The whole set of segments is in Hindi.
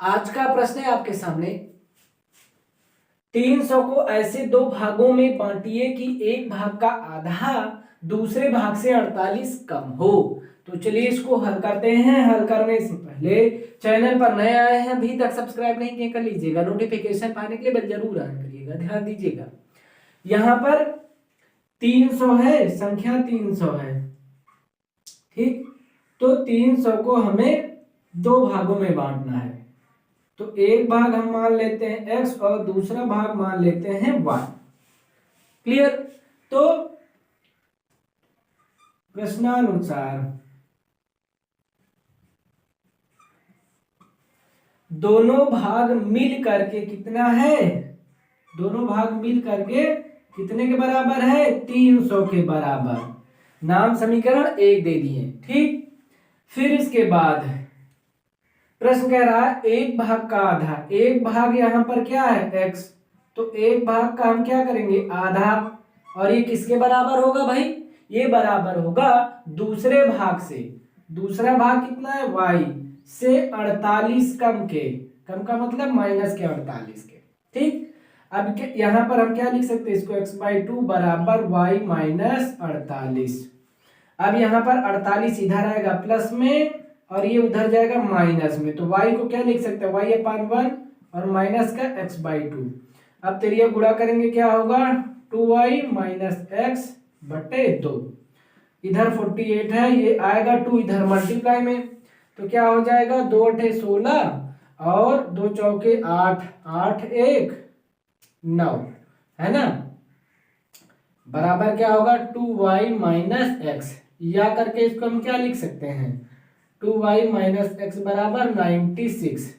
आज का प्रश्न है आपके सामने, 300 को ऐसे दो भागों में बांटिए कि एक भाग का आधा दूसरे भाग से 48 कम हो। तो चलिए इसको हल करते हैं। हल करने से पहले चैनल पर नए आए हैं, अभी तक सब्सक्राइब नहीं किए कर लीजिएगा, नोटिफिकेशन पाने के लिए बेल जरूर ऑन करिएगा, ध्यान दीजिएगा। यहां पर 300 है, संख्या 300 है, ठीक। तो 300 को हमें दो भागों में बांटना है। तो एक भाग हम मान लेते हैं x और दूसरा भाग मान लेते हैं y। क्लियर। तो प्रश्नानुसार दोनों भाग मिल करके कितना है, दोनों भाग मिल करके कितने के बराबर है, 300 के बराबर। नाम समीकरण 1 दे दिए, ठीक। फिर इसके बाद प्रश्न कह रहा है एक भाग का आधा, एक भाग यहां पर क्या है x, तो एक भाग का हम क्या करेंगे आधा, और ये किसके बराबर होगा भाई, ये बराबर होगा दूसरे भाग से। दूसरा भाग कितना है y से 48 कम के, कम का मतलब माइनस के 48 के, ठीक। अब यहां पर हम क्या लिख सकते हैं इसको, x/2 बराबर y माइनस 48। अब यहाँ पर 48 इधर आएगा प्लस में और ये उधर जाएगा माइनस में, तो y को क्या लिख सकते हैं, y/1 और माइनस का x/2। अब तेरिया गुणा करेंगे क्या होगा, 2y माइनस x बटे 2। इधर 48 है, ये आएगा 2 इधर मल्टीप्लाई में, तो क्या हो जाएगा 2 8 16 और 2 चौके 8, 8 1 9, है ना। बराबर क्या होगा 2y माइनस एक्स, या करके इसको हम क्या लिख सकते हैं, 2y माइनस एक्स बराबर 96।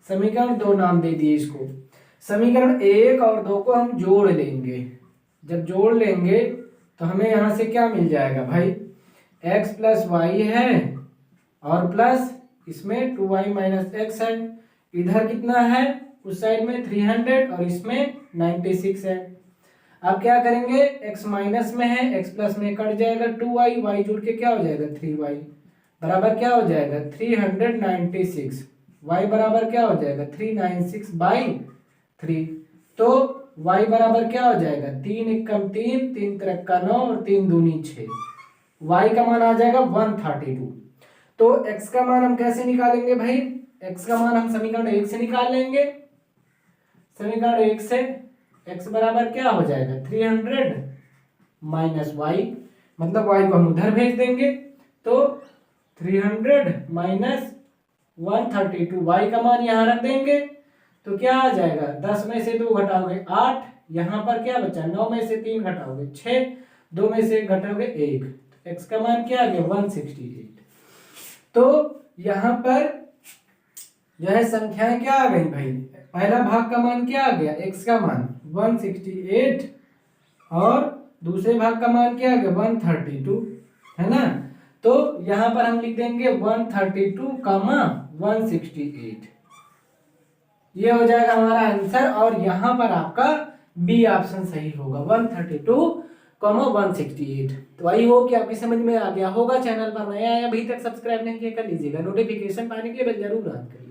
समीकरण 2 नाम दे दिए इसको। समीकरण 1 और 2 को हम जोड़ लेंगे। जब जोड़ लेंगे तो हमें यहां से क्या मिल जाएगा भाई, x प्लस वाई है और प्लस इसमें 2y माइनस एक्स है। इधर कितना है, उस साइड में 300 और इसमें 96 है। अब क्या करेंगे, x माइनस में है, x प्लस में कट जाएगा 2y, y जुड़ के क्या हो जाएगा 3y, बराबर क्या हो जाएगा 396। y बराबर क्या हो जाएगा 396/3। तो y बराबर क्या हो जाएगा 3 एकम 3, 3 तिरक्का 9 और 3 दूनी 6। y का मान आ जाएगा 132। तो x का मान हम कैसे निकालेंगे भाई, x का मान हम समीकरण 1 से निकाल लेंगे। समीकरण 1 से x बराबर क्या हो जाएगा 300 माइनस वाई, मतलब y को हम उधर भेज देंगे, तो 300 माइनस 132, y का मान यहां रख देंगे तो क्या आ जाएगा, 10 में से 2 घटाओगे 8, यहां पर क्या बचा 9 में से 3 घटाओगे 6, 2 में से घटाओगे 1, तो x का मान क्या आ गया 168। तो यहां पर जो है संख्याएं क्या आ गई भाई, पहला भाग का मान क्या आ गया, x का मान 168 और दूसरे भाग का मान क्या आ गया 132, है ना। तो यहां पर हम लिख देंगे 132 कामा 168, ये हो जाएगा हमारा आंसर। और यहां पर आपका बी ऑप्शन सही होगा, 132 कामा 168। तो आई होप कि आपकी समझ में आ गया होगा। चैनल पर नया है, अभी तक सब्सक्राइब नहीं किया कर लीजिएगा, नोटिफिकेशन पाने के लिए बेल जरूर ऑन करिए।